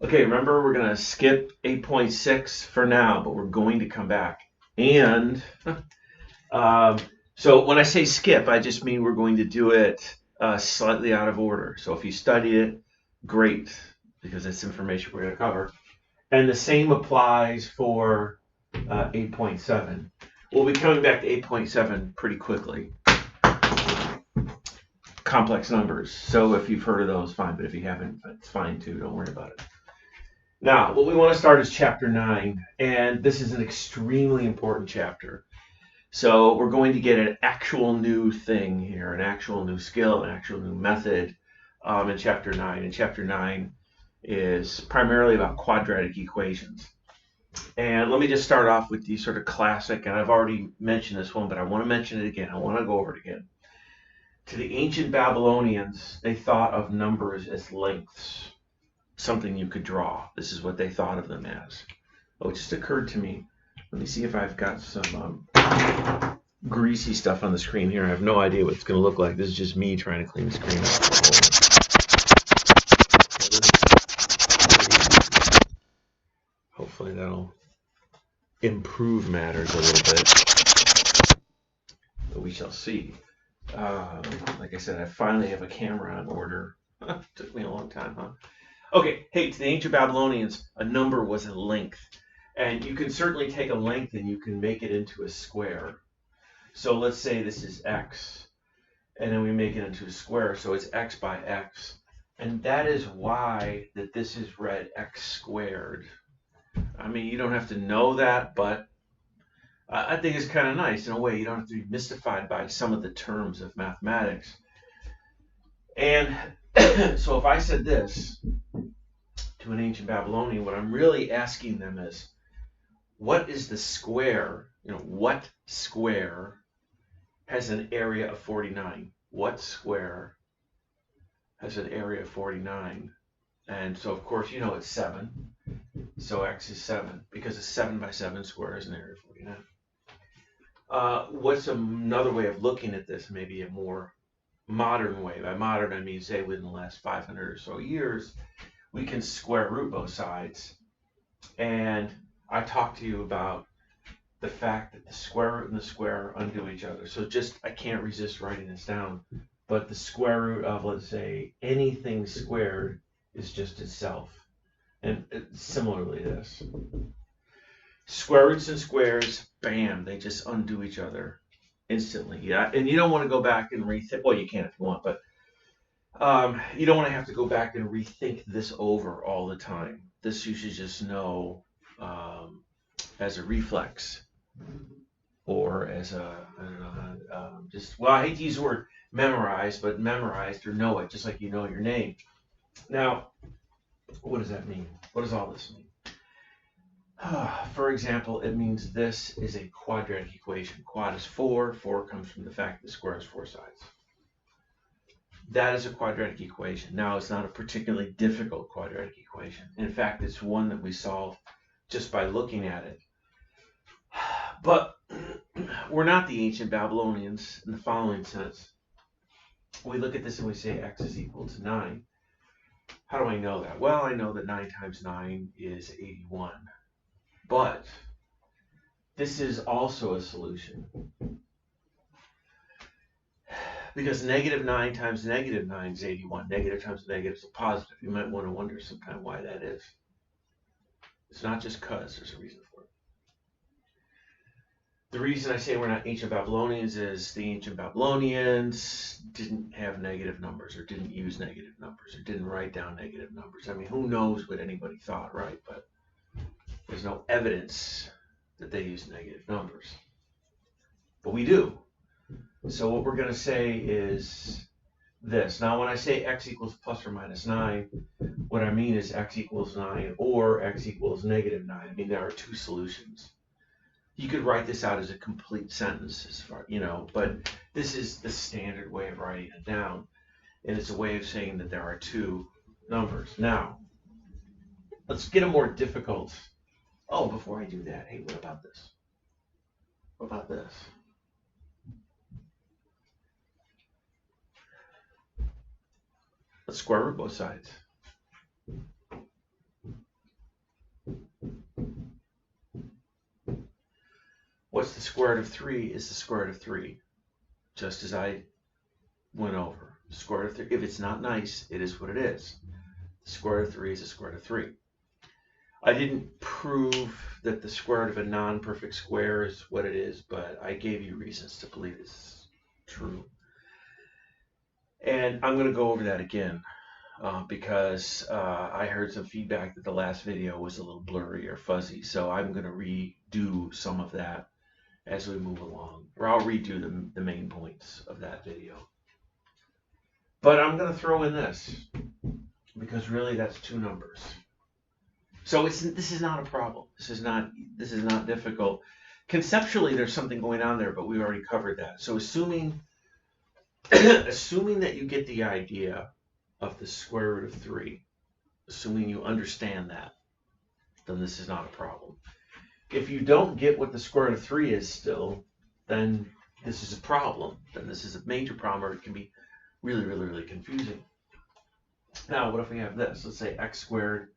Okay, remember we're going to skip 8.6 for now, but we're going to come back. And um, so when I say skip, I just mean we're going to do it slightly out of order. So if you studied it, great, because it's information we're going to cover. And the same applies for 8.7. We'll be coming back to 8.7 pretty quickly. Complex numbers. So if you've heard of those, fine. But if you haven't, it's fine too. Don't worry about it. Now, what we want to start is chapter 9, and this is an extremely important chapter. So we're going to get an actual new thing here, an actual new skill, an actual new method in chapter 9. And chapter 9 is primarily about quadratic equations. And let me just start off with the sort of classic, and I've already mentioned this one, but I want to mention it again. I want to go over it again. To the ancient Babylonians, they thought of numbers as lengths, something you could draw. This is what they thought of them as. Oh, it just occurred to me. Let me see if I've got some greasy stuff on the screen here. I have no idea what it's going to look like. This is just me trying to clean the screen up. Hopefully that'll improve matters a little bit. But we shall see. Like I said, I finally have a camera on order. Took me a long time, huh? Okay, hey, to the ancient Babylonians, a number was a length. And you can certainly take a length and you can make it into a square. So let's say this is x, and then we make it into a square, so it's x by x. And that is why that this is read x squared. I mean, you don't have to know that, but I think it's kind of nice in a way. You don't have to be mystified by some of the terms of mathematics. And so if I said this to an ancient Babylonian, what I'm really asking them is, what is the square? What square has an area of 49? What square has an area of 49? And so, of course, it's 7. So x is 7, because a 7 by 7 square is an area of 49. What's another way of looking at this, maybe a more modern way? By modern, I mean, say, within the last 500 or so years, we can square root both sides. And I talked to you about the fact that the square root and the square undo each other. So I can't resist writing this down. But the square root of, let's say, anything squared is just itself. And similarly this. Square roots and squares, bam, they just undo each other instantly. Yeah, and you don't want to go back and rethink. Well, you can if you want, but you don't want to have to go back and rethink this over all the time. This you should just know as a reflex, or as a, I don't know, I hate to use the word memorize, but memorized or know it, just like you know your name. Now, what does that mean? What does all this mean? For example, it means this is a quadratic equation. Quad is 4. 4 comes from the fact that the square has 4 sides. That is a quadratic equation. Now, it's not a particularly difficult quadratic equation. In fact, it's one that we solve just by looking at it. But we're not the ancient Babylonians in the following sense. We look at this and we say x is equal to 9. How do I know that? Well, I know that 9 times 9 is 81. But this is also a solution. Because negative 9 times negative 9 is 81. Negative times negative is a positive. You might want to wonder sometime why that is. It's not just because, there's a reason for it. The reason I say we're not ancient Babylonians is the ancient Babylonians didn't have negative numbers, or didn't use negative numbers, or didn't write down negative numbers. I mean, who knows what anybody thought, right? But there's no evidence that they used negative numbers. But we do. So what we're going to say is this. Now, when I say x equals plus or minus 9, what I mean is x equals 9 or x equals negative 9. I mean, there are two solutions. You could write this out as a complete sentence, as far, but this is the standard way of writing it down. And it's a way of saying that there are two numbers. Now, let's get a more difficult. Oh, before I do that, hey, what about this? What about this? Let's square root both sides. What's the square root of 3 is the square root of 3, just as I went over. The square root of 3, if it's not nice, it is what it is. The square root of 3 is the square root of 3. I didn't prove that the square root of a non-perfect square is what it is, but I gave you reasons to believe it's true. And I'm going to go over that again because I heard some feedback that the last video was a little blurry or fuzzy. So I'm going to redo some of that as we move along, or I'll redo the main points of that video. But I'm going to throw in this because really that's two numbers. So this is not a problem. This is not difficult. Conceptually, there's something going on there, but we already covered that. So assuming that you get the idea of the square root of 3, assuming you understand that, then this is not a problem. If you don't get what the square root of 3 is still, then this is a problem. Then this is a major problem, or it can be really, really, really confusing. Now, what if we have this? Let's say x squared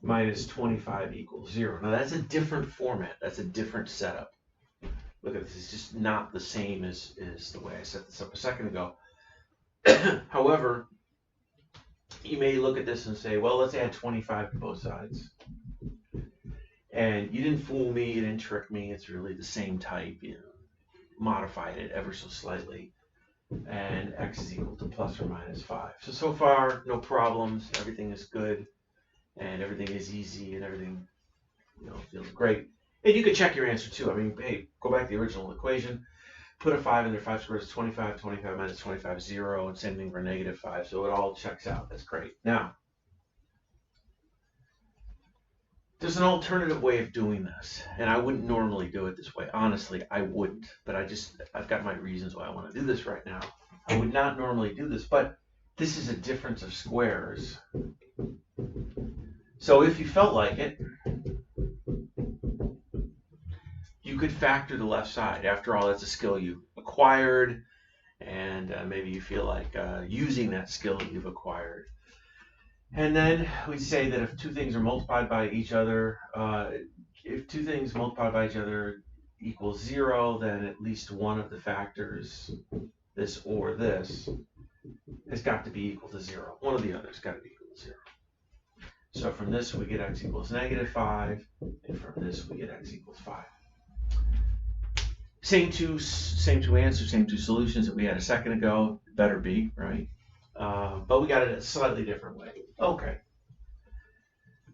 minus 25 equals 0. Now, that's a different format. That's a different setup. Look at this. It's just not the same as the way I set this up a second ago. However, you may look at this and say, well, let's add 25 to both sides. And you didn't fool me. You didn't trick me. It's really the same type. You modified it ever so slightly. And x is equal to plus or minus 5. So far, no problems. Everything is good. And everything is easy. And everything feels great. And you could check your answer too. I mean, hey, go back to the original equation. Put a 5 in there. 5 squared is 25. 25 minus 25 is 0. And same thing for negative 5. So it all checks out. That's great. Now, there's an alternative way of doing this. And I wouldn't normally do it this way. Honestly, I wouldn't. But I've got my reasons why I want to do this right now. I would not normally do this. But this is a difference of squares. So if you felt like it, you could factor the left side. After all, that's a skill you acquired, and maybe you feel like using that skill that you've acquired. And then we say that if two things are multiplied by each other, equals 0, then at least one of the factors, this or this, has got to be equal to 0. One of the others got to be equal to 0. So from this we get x equals negative 5, and from this we get x equals 5. Same two answers, same two solutions that we had a second ago. Better be, right? But we got it a slightly different way. Okay.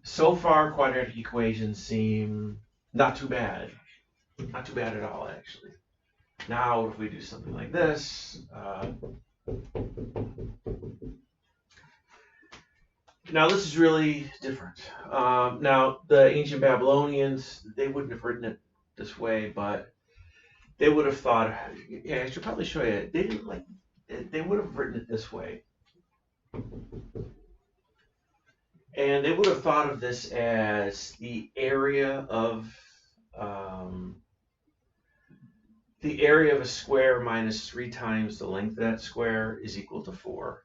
So far, quadratic equations seem not too bad. Not too bad at all, actually. Now, if we do something like this, now this is really different. Now, the ancient Babylonians, they wouldn't have written it this way, but they would have thought, yeah, I should probably show you. They would have written it this way. And they would have thought of this as the area of a square minus 3 times the length of that square is equal to 4.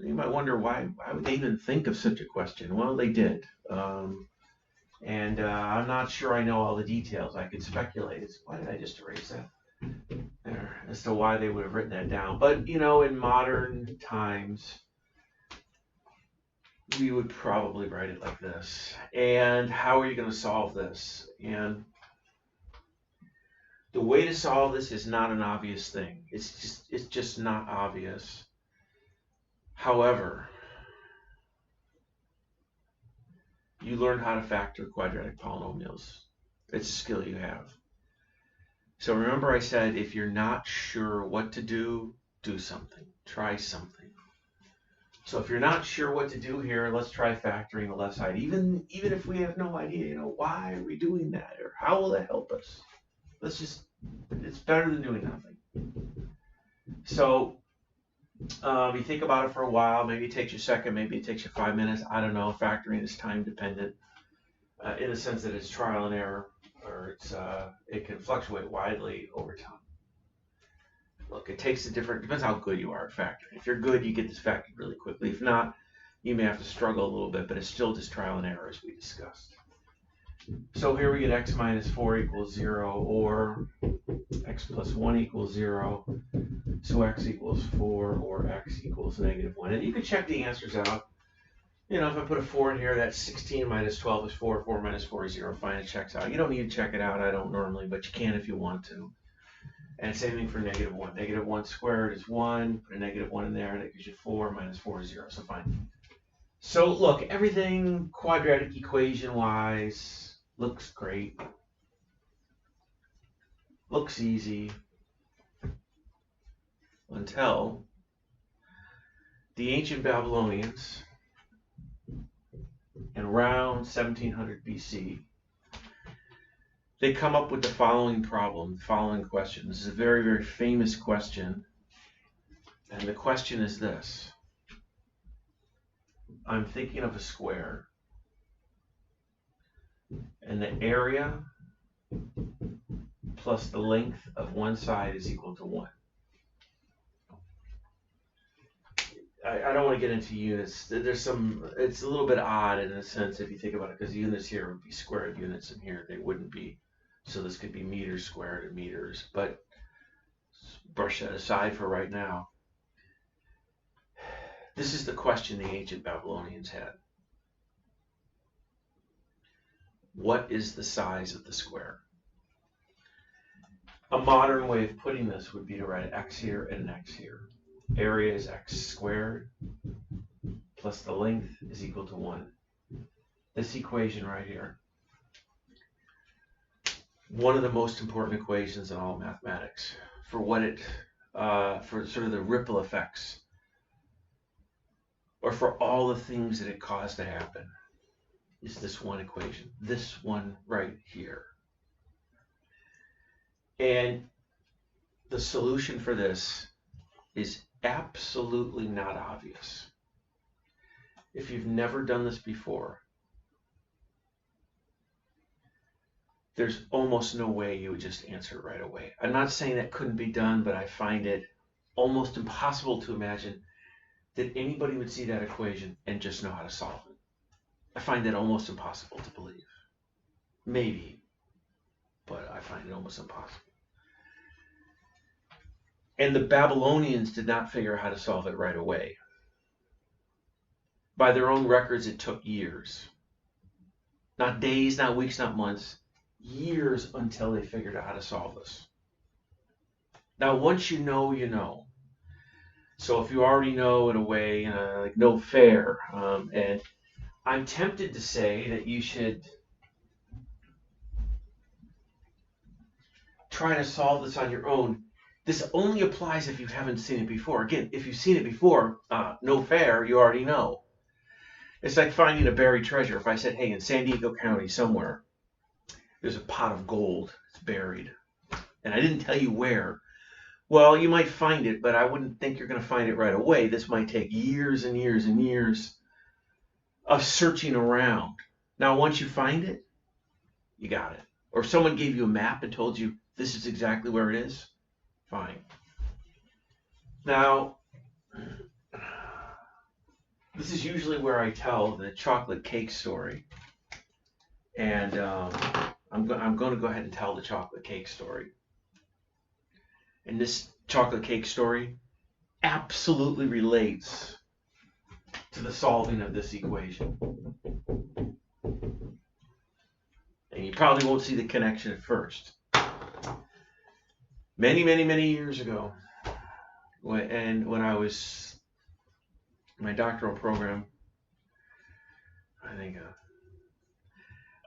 You might wonder why would they even think of such a question? Well, they did. And I'm not sure I know all the details. I could speculate. Why did I just erase that? There, as to why they would have written that down. But, in modern times, we would probably write it like this. And how are you going to solve this? And the way to solve this is not an obvious thing. It's just not obvious. However, you learn how to factor quadratic polynomials. It's a skill you have. So remember I said if you're not sure what to do, do something. Try something. So if you're not sure what to do here, let's try factoring the left side. Even if we have no idea, why are we doing that? Or how will that help us? It's better than doing nothing. So you think about it for a while. Maybe it takes you a second. Maybe it takes you 5 minutes. I don't know. Factoring is time dependent in the sense that it's trial and error, or it can fluctuate widely over time. Look, it takes depends how good you are at factoring. If you're good, you get this factored really quickly. If not, you may have to struggle a little bit, but it's still just trial and error as we discussed. So here we get x minus 4 equals 0, or x plus 1 equals 0. So x equals 4, or x equals negative 1. And you can check the answers out. You know, if I put a 4 in here, that's 16 minus 12 is 4. 4 minus 4 is 0. Fine, it checks out. You don't need to check it out. I don't normally, but you can if you want to. And same thing for negative 1. Negative 1 squared is 1. Put a negative 1 in there, and it gives you 4. Minus 4 is 0. So fine. So look, everything quadratic equation-wise looks great. Looks easy. Until the ancient Babylonians, in around 1700 BC, they come up with the following problem, the following question. This is a very, very famous question. And the question is this. I'm thinking of a square. And the area plus the length of one side is equal to 1. I don't want to get into units. There's some, it's a little bit odd in a sense if you think about it, because the units here would be squared units and here they wouldn't be. So this could be meters squared and meters, but brush that aside for right now. This is the question the ancient Babylonians had. What is the size of the square? A modern way of putting this would be to write an x here and an x here. Area is x squared plus the length is equal to 1. This equation right here, one of the most important equations in all mathematics for what it, for sort of the ripple effects, or for all the things that it caused to happen, is this one equation, this one right here. And the solution for this is absolutely not obvious. If you've never done this before, there's almost no way you would just answer it right away. I'm not saying that couldn't be done, but I find it almost impossible to imagine that anybody would see that equation and just know how to solve it. I find that almost impossible to believe. Maybe, but I find it almost impossible. And the Babylonians did not figure out how to solve it right away. By their own records, it took years. Not days, not weeks, not months. Years until they figured out how to solve this. Now, once you know, you know. So if you already know, in a way, like no fair. And I'm tempted to say that you should try to solve this on your own. This only applies if you haven't seen it before. Again, if you've seen it before, no fair, you already know. It's like finding a buried treasure. If I said, hey, in San Diego County somewhere, there's a pot of gold. It's buried. And I didn't tell you where. Well, you might find it, but I wouldn't think you're going to find it right away. This might take years and years and years of searching around. Now, once you find it, you got it. Or if someone gave you a map and told you this is exactly where it is, fine. Now, this is usually where I tell the chocolate cake story. And I'm going to go ahead and tell the chocolate cake story. And this chocolate cake story absolutely relates to the solving of this equation. And you probably won't see the connection at first. Many, many, many years ago, when I was in my doctoral program, I think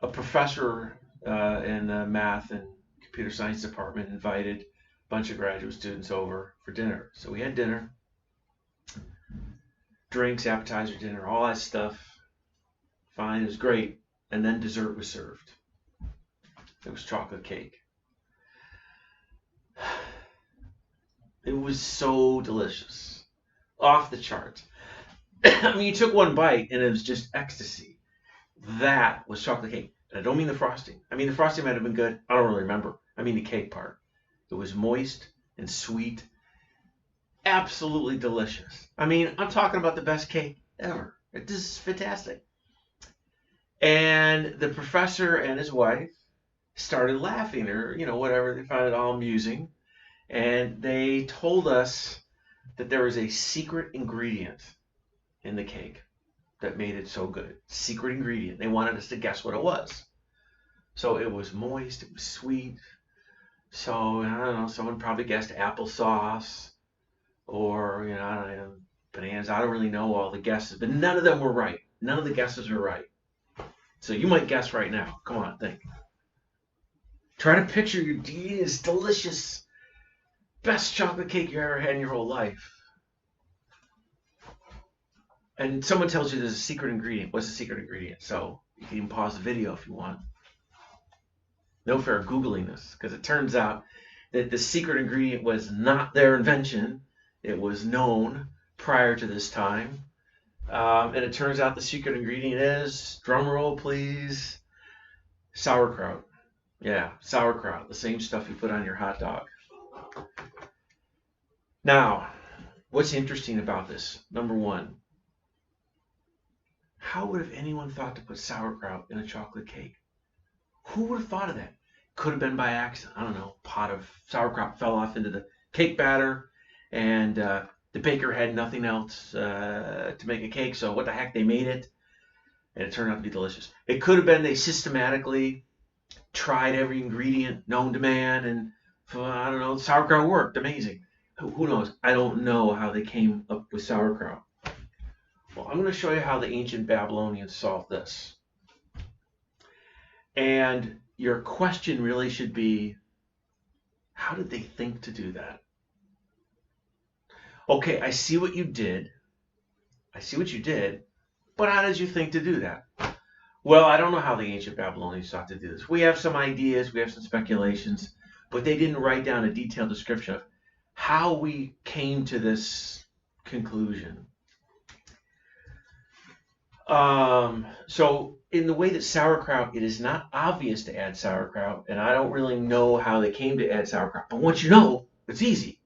a professor in the math and computer science department invited a bunch of graduate students over for dinner. So we had dinner, drinks, appetizer, dinner, all that stuff. Fine, it was great. And then dessert was served. It was chocolate cake. It was so delicious. Off the charts. I mean, you took one bite and it was just ecstasy. That was chocolate cake. And I don't mean the frosting. I mean, the frosting might have been good. I don't really remember. I mean the cake part. It was moist and sweet. Absolutely delicious. I mean, I'm talking about the best cake ever. This is fantastic. And the professor and his wife started laughing, or whatever, they found it all amusing, and they told us that there was a secret ingredient in the cake that made it so good. Secret ingredient. They wanted us to guess what it was. So it was moist, it was sweet. So I don't know, someone probably guessed applesauce, or I don't know, bananas. I don't really know all the guesses, but none of them were right. None of the guesses were right. So you might guess right now. Come on, think. Try to picture you eating this delicious, best chocolate cake you ever had in your whole life. And someone tells you there's a secret ingredient. What's the secret ingredient? So you can even pause the video if you want. No fair Googling this, because it turns out that the secret ingredient was not their invention. It was known prior to this time. And it turns out the secret ingredient is, drum roll please, sauerkraut. Yeah, sauerkraut, the same stuff you put on your hot dog. Now, what's interesting about this? Number one, how would have anyone thought to put sauerkraut in a chocolate cake? Who would have thought of that? Could have been by accident. I don't know. A pot of sauerkraut fell off into the cake batter, and the baker had nothing else to make a cake, so what the heck, they made it, and it turned out to be delicious. It could have been they systematically tried every ingredient known to man, and I don't know, sauerkraut worked. Amazing. Who knows? I don't know how they came up with sauerkraut. Well, I'm going to show you how the ancient Babylonians solved this. And your question really should be, how did they think to do that? Okay, I see what you did. But how did you think to do that? Well, I don't know how the ancient Babylonians thought to do this. We have some ideas, we have some speculations, but they didn't write down a detailed description of how we came to this conclusion. So in the way that sauerkraut, it is not obvious to add sauerkraut, and I don't really know how they came to add sauerkraut. But once you know, it's easy.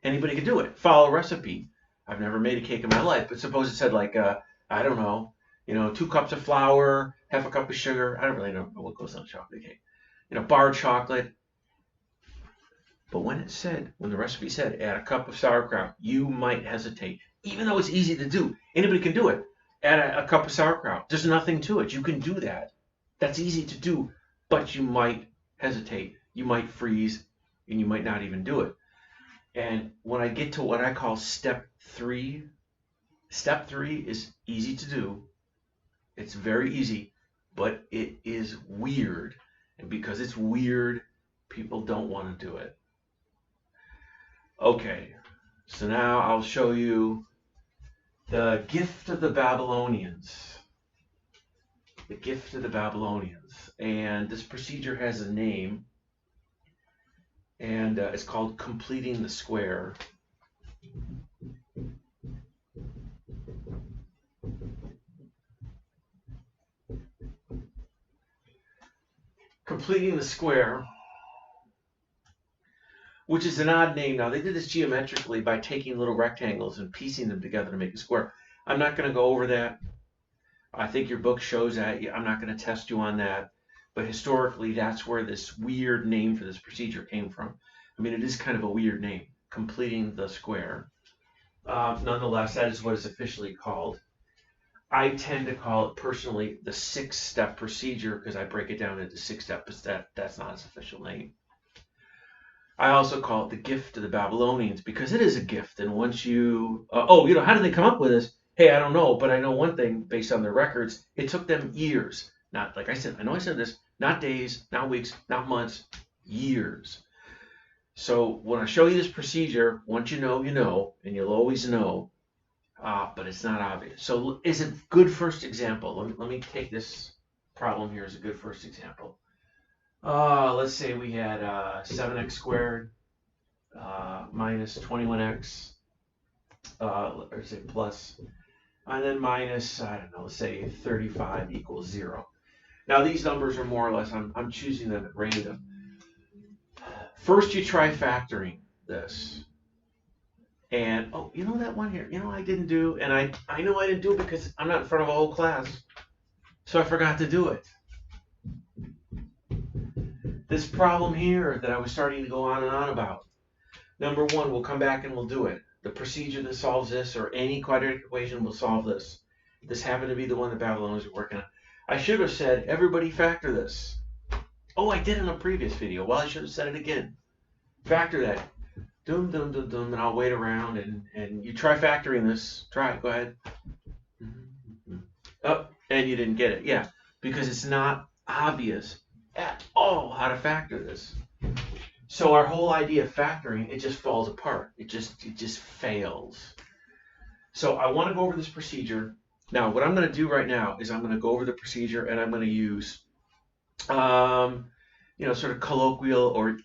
Anybody can do it. Follow a recipe. I've never made a cake in my life, but suppose it said like, I don't know, 2 cups of flour, half a cup of sugar. I don't really know what goes on a chocolate cake. Bar chocolate. But when the recipe said add a cup of sauerkraut, you might hesitate. Even though it's easy to do. Anybody can do it. Add a cup of sauerkraut. There's nothing to it. You can do that. That's easy to do, but you might hesitate. You might freeze, and you might not even do it. And when I get to what I call step 3 is easy to do. It's very easy, but it is weird. And because it's weird, people don't want to do it. Okay, so now I'll show you the gift of the Babylonians. The gift of the Babylonians. And this procedure has a name, and it's called completing the square. Completing the square, which is an odd name. Now, they did this geometrically by taking little rectangles and piecing them together to make a square. I'm not going to go over that. I think your book shows that. I'm not going to test you on that. But historically, that's where this weird name for this procedure came from. I mean, it is kind of a weird name, completing the square. Nonetheless, that is what it's officially called. I tend to call it personally the 6-step procedure because I break it down into 6 steps, but that's not its official name. I also call it the gift of the Babylonians because it is a gift. And once you, how did they come up with this? Hey, I don't know, but I know one thing based on their records. It took them years. Not, like I said, I know I said this, not days, not weeks, not months, years. So when I show you this procedure, once you know, and you'll always know, but it's not obvious. So is a good first example. Let me take this problem here as a good first example. Let's say we had 7x squared minus 21x, or say plus, and then minus, I don't know, let's say 35 equals 0. Now these numbers are more or less, I'm choosing them at random. First you try factoring this. And, that one here, I didn't do, and I know I didn't do it because I'm not in front of a whole class. So I forgot to do it. This problem here that I was starting to go on and on about. Number one, we'll come back and we'll do it. The procedure that solves this, or any quadratic equation, will solve this. This happened to be the one the Babylonians were working on. I should have said, everybody factor this. Oh, I did in a previous video. Well, I should have said it again. Factor that. Dum, dum, dum, dum, and I'll wait around and you try factoring this. Try it. Go ahead. Oh, and you didn't get it. Yeah, because it's not obvious at all how to factor this. So our whole idea of factoring, it just falls apart. It just fails. So I want to go over this procedure. Now, what I'm going to do right now is I'm going to go over the procedure and I'm going to use, sort of colloquial, or,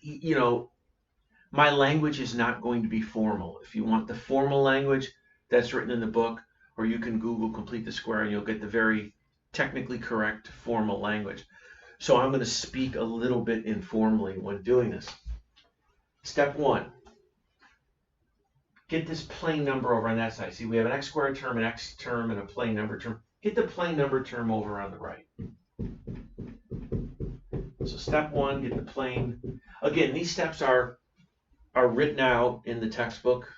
my language is not going to be formal. If you want the formal language, that's written in the book, or you can Google complete the square and you'll get the very technically correct formal language. So I'm going to speak a little bit informally when doing this. Step one, get this plane number over on that side. See, we have an x squared term, an x term, and a plane number term. Get the plane number term over on the right. So step one, get the plane. Again, these steps are written out in the textbook.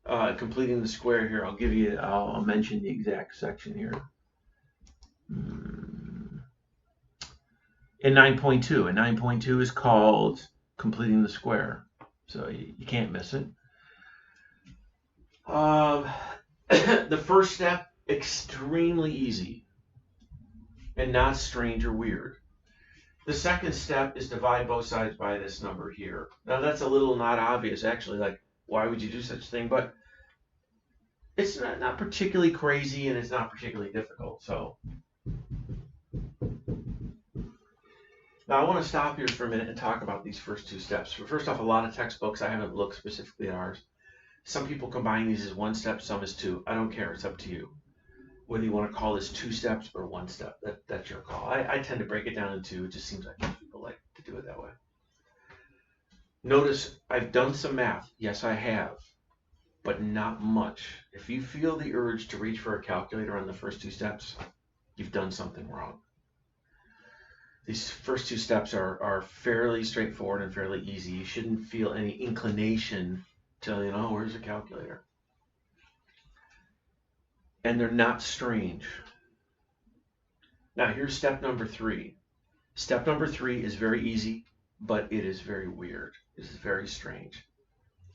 Completing the square here, I'll mention the exact section here. In 9.2, and 9.2 is called completing the square, so you can't miss it. The first step, extremely easy and not strange or weird. The second step is divide both sides by this number here. Now that's a little not obvious, actually, like why would you do such a thing? But it's not particularly crazy and it's not particularly difficult. So now I want to stop here for a minute and talk about these first two steps. First off, a lot of textbooks, I haven't looked specifically at ours. Some people combine these as one step, some as two. I don't care, it's up to you. Whether you want to call this two steps or one step, that's your call. I tend to break it down in two. It just seems like most people like to do it that way. Notice I've done some math. Yes, I have, but not much. If you feel the urge to reach for a calculator on the first two steps, you've done something wrong. These first two steps are fairly straightforward and fairly easy. You shouldn't feel any inclination to, where's a calculator? And they're not strange. Now here's step number three. Step number three is very easy, but it is very weird. This is very strange.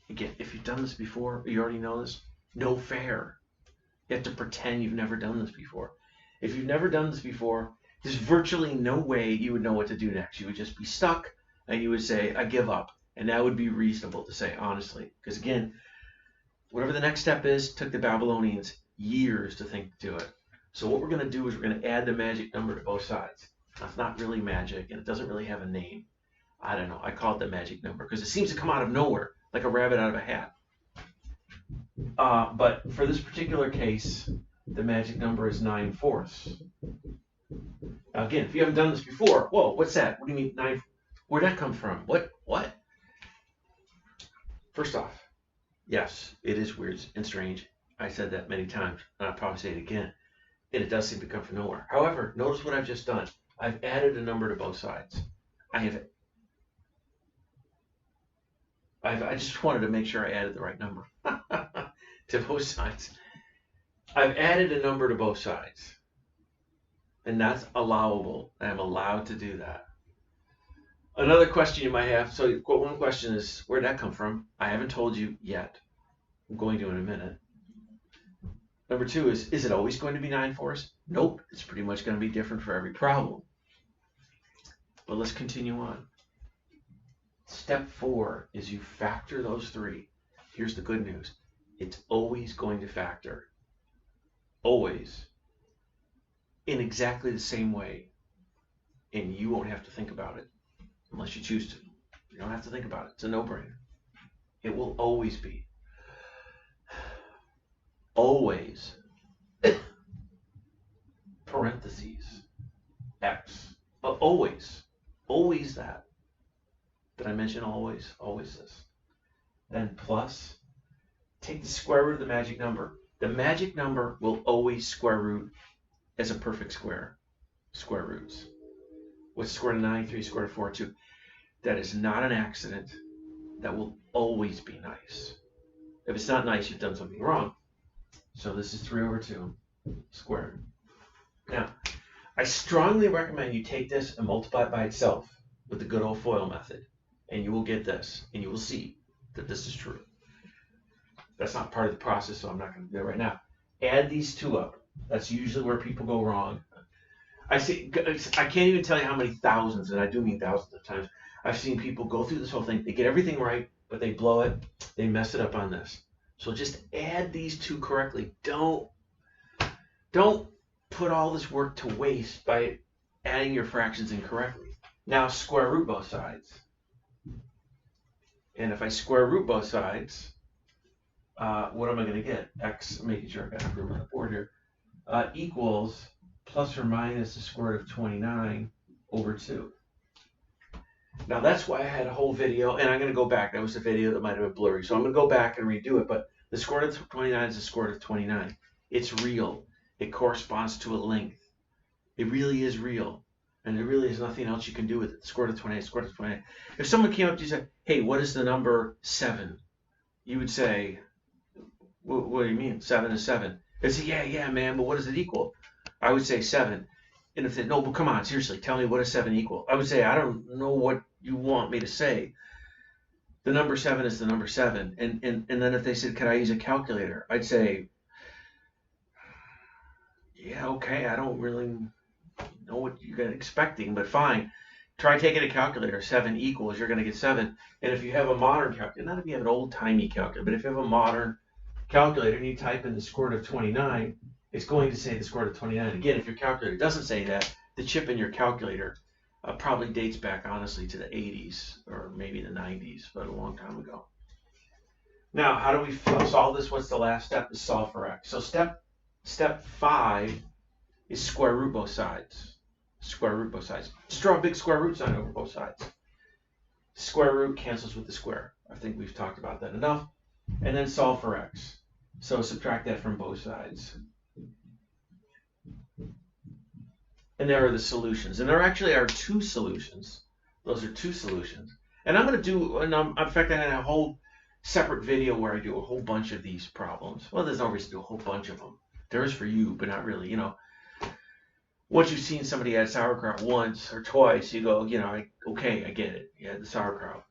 Again, if you've done this before, you already know this, no fair. You have to pretend you've never done this before. If you've never done this before, there's virtually no way you would know what to do next. You would just be stuck and you would say, I give up. And that would be reasonable to say, honestly. Because again, whatever the next step is, took the Babylonians years to think to do it. So what we're going to do is we're going to add the magic number to both sides. That's not really magic, and it doesn't really have a name. I don't know. I call it the magic number because it seems to come out of nowhere, like a rabbit out of a hat. But for this particular case, the magic number is 9/4. Now again, if you haven't done this before, whoa, what's that? What do you mean 9? Where'd that come from? What? First off, yes, it is weird and strange. I said that many times, and I'll probably say it again. And it does seem to come from nowhere. However, notice what I've just done. I've added a number to both sides. I just wanted to make sure I added the right number to both sides. I've added a number to both sides. And that's allowable. I'm allowed to do that. Another question you might have, so one question is, where'd that come from? I haven't told you yet. I'm going to in a minute. Number two is it always going to be 9/4? Nope, it's pretty much going to be different for every problem. But let's continue on. Step 4 is you factor those three. Here's the good news. It's always going to factor. Always. In exactly the same way. And you won't have to think about it. Unless you choose to. You don't have to think about it. It's a no-brainer. It will always be. Always. Parentheses. X. Always. Always that. Did I mention always? Always this. Then plus. Take the square root of the magic number. The magic number will always square root as a perfect square roots. What's square root of 9? 3 square root of 4, 2. That is not an accident. That will always be nice. If it's not nice, you've done something wrong. So this is 3 over 2 squared. Now, I strongly recommend you take this and multiply it by itself with the good old FOIL method, and you will get this, and you will see that this is true. That's not part of the process, so I'm not going to do it right now. Add these two up. That's usually where people go wrong. I can't even tell you how many thousands, and I do mean thousands of times, I've seen people go through this whole thing. They get everything right, but they blow it. They mess it up on this. So just add these two correctly. Don't put all this work to waste by adding your fractions incorrectly. Now square root both sides. And if I square root both sides, what am I going to get? X, making sure I got room on the board here, equals plus or minus the square root of 29 over 2. Now that's why I had a whole video, and I'm going to go back. That was a video that might have been blurry, so I'm going to go back and redo it. But the square root of 29 is the square root of 29. It's real. It corresponds to a length. It really is real, and there really is nothing else you can do with it. The square root of 28, square root of 29. If someone came up to you and said, "Hey, what is the number 7?" You would say, "What do you mean? 7 is 7." They'd say, "Yeah, man, but what does it equal?" I would say 7. And if they, "No, but come on, seriously, tell me what does 7 equal?" I would say, "I don't know what you want me to say. The number 7 is the number 7. And then if they said, "Could I use a calculator?" I'd say, "Yeah, okay, I don't really know what you're expecting, but fine. Try taking a calculator. 7 equals, you're going to get 7. And if you have a modern calculator, not if you have an old-timey calculator, but if you have a modern calculator and you type in the square root of 29, it's going to say the square root of 29. Again, if your calculator doesn't say that, the chip in your calculator probably dates back, honestly, to the 80s or maybe the 90s, but a long time ago. Now, how do we solve this? What's the last step? Is solve for x. So step 5 is square root both sides. Square root both sides. Just draw a big square root sign over both sides. Square root cancels with the square. I think we've talked about that enough. And then solve for x. So subtract that from both sides. And there are the solutions. And there actually are 2 solutions. Those are 2 solutions. And I'm going to do, in fact, I had a whole separate video where I do a whole bunch of these problems. Well, there's no reason to do a whole bunch of them. There is for you, but not really. You know, once you've seen somebody add sauerkraut once or twice, you go, you know, okay, I get it. You had the sauerkraut.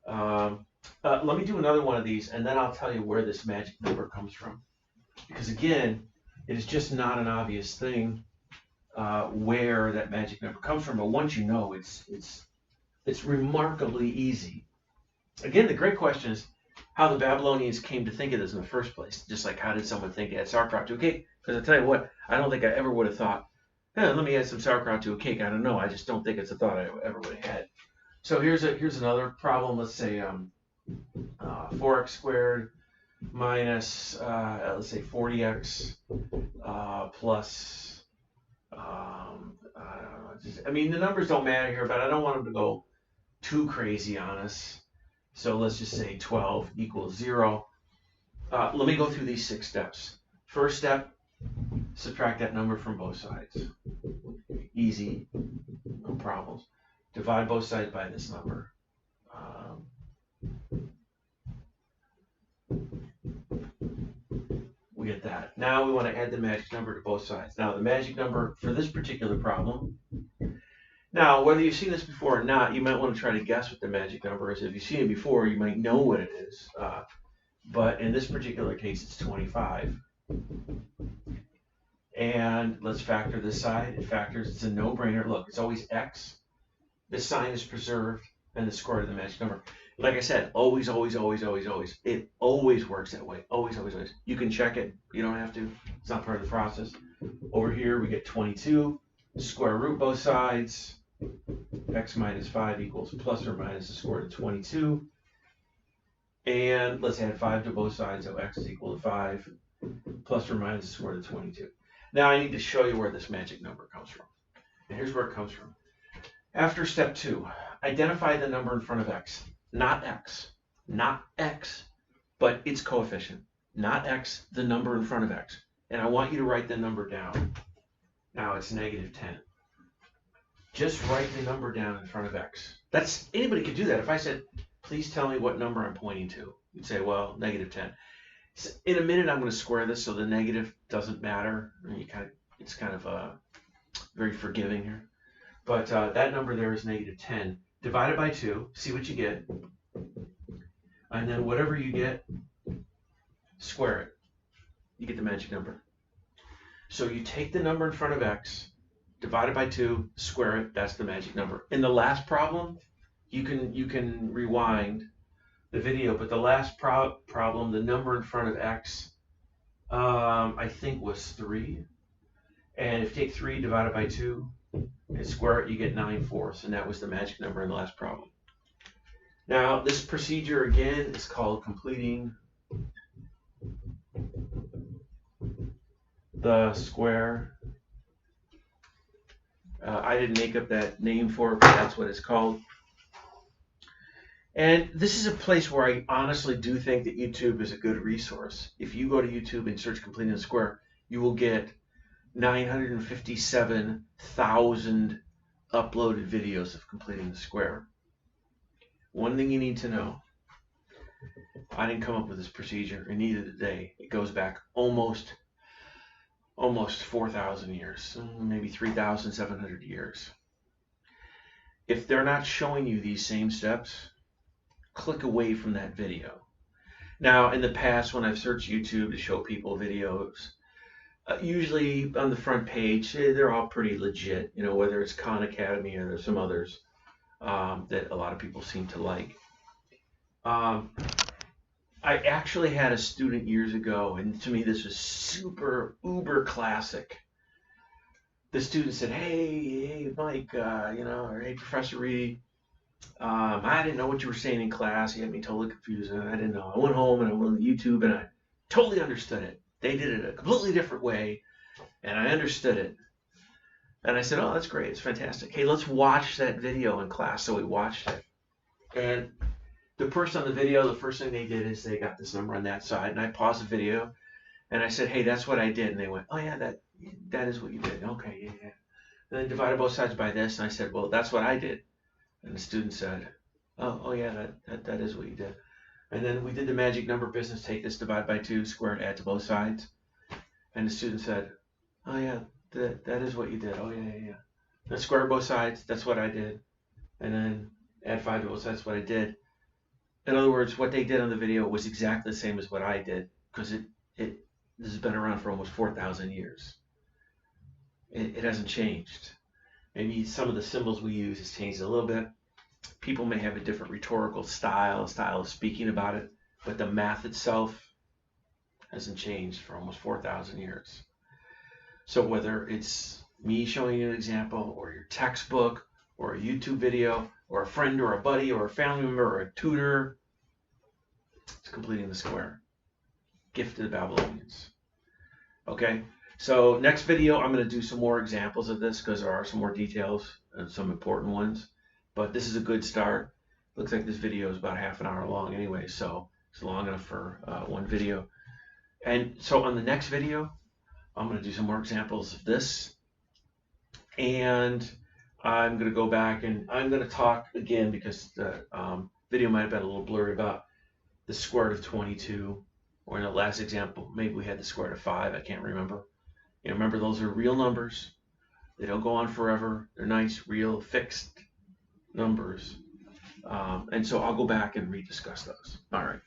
Let me do another one of these, and then I'll tell you where this magic number comes from. Because again, it is just not an obvious thing where that magic number comes from. But once you know, it's remarkably easy. Again, the great question is how the Babylonians came to think of this in the first place. Just like, how did someone think to add sauerkraut to a cake? Because I tell you what, I don't think I ever would have thought, hey, let me add some sauerkraut to a cake. I don't know. I just don't think it's a thought I ever would have had. So here's another problem. Let's say 4x squared minus, let's say 40x plus, I mean, the numbers don't matter here, but I don't want them to go too crazy on us. So let's just say 12 equals 0. Let me go through these 6 steps. First step, subtract that number from both sides. Easy, no problems. Divide both sides by this number. We get that. Now we want to add the magic number to both sides. Now the magic number for this particular problem. Now, whether you've seen this before or not, you might want to try to guess what the magic number is. If you've seen it before, you might know what it is. But in this particular case, it's 25. And let's factor this side. It factors. It's a no-brainer. Look, it's always x. The sign is preserved, and the square root of the magic number. Like I said, always, always, always, always, always. It always works that way. Always, always, always. You can check it. You don't have to. It's not part of the process. Over here, we get 22. Square root both sides. X minus 5 equals plus or minus the square root of 22. And let's add 5 to both sides, so x is equal to 5 plus or minus the square root of 22. Now I need to show you where this magic number comes from. And here's where it comes from. After step 2, identify the number in front of x. Not x, but its coefficient. Not x, the number in front of x. And I want you to write the number down. Now it's negative 10. Just write the number down in front of x. Anybody could do that. If I said, please tell me what number I'm pointing to, you'd say, well, negative 10. So in a minute, I'm going to square this so the negative doesn't matter. It's kind of very forgiving here. But that number there is negative 10. Divide it by 2, see what you get. And then whatever you get, square it. You get the magic number. So you take the number in front of x, divide it by 2, square it, that's the magic number. In the last problem, you can rewind the video, but the last problem, the number in front of x, I think was 3. And if you take 3 divided by 2 and square it, you get 9/4, and that was the magic number in the last problem. Now, this procedure again is called completing the square. I didn't make up that name for it, but that's what it's called. And this is a place where I honestly do think that YouTube is a good resource. If you go to YouTube and search completing the square, you will get 957,000 uploaded videos of completing the square. One thing you need to know, I didn't come up with this procedure, and neither did they. It goes back almost 4,000 years, maybe 3,700 years. If they're not showing you these same steps, click away from that video. Now, in the past, when I've searched YouTube to show people videos, usually on the front page, they're all pretty legit, whether it's Khan Academy or there's some others that a lot of people seem to like. I actually had a student years ago, and to me this was super uber classic. The student said, hey Mike, or hey Professor Reedy, I didn't know what you were saying in class. You had me totally confused. I didn't know. I went home and I went on YouTube and I totally understood it. They did it a completely different way, and I understood it. And I said, oh, that's great. It's fantastic. Hey, let's watch that video in class. So we watched it. And the person on the video, the first thing they did is they got this number on that side. And I paused the video and I said, hey, that's what I did. And they went, oh, yeah, that is what you did. Okay, yeah. And then divided both sides by this. And I said, well, that's what I did. And the student said, oh yeah, that is what you did. And then we did the magic number business. Take this, divide by 2, square it, add to both sides. And the student said, oh yeah, that is what you did. Oh yeah. Then square both sides. That's what I did. And then add 5 to both sides. That's what I did. In other words, what they did on the video was exactly the same as what I did, because this has been around for almost 4,000 years. It hasn't changed. Maybe some of the symbols we use has changed a little bit. People may have a different rhetorical style of speaking about it, but the math itself hasn't changed for almost 4,000 years. So whether it's me showing you an example, or your textbook, or a YouTube video, or a friend, or a buddy, or a family member, or a tutor, it's completing the square. Gift to the Babylonians. Okay? So next video, I'm going to do some more examples of this, because there are some more details and some important ones. But this is a good start. Looks like this video is about half an hour long anyway, so it's long enough for one video. And so on the next video, I'm going to do some more examples of this. And I'm going to go back and I'm going to talk again, because the video might have been a little blurry, about the square root of 22. Or in the last example, maybe we had the square root of 5. I can't remember. Remember, those are real numbers. They don't go on forever. They're nice, real, fixed numbers. And so I'll go back and rediscuss those. All right.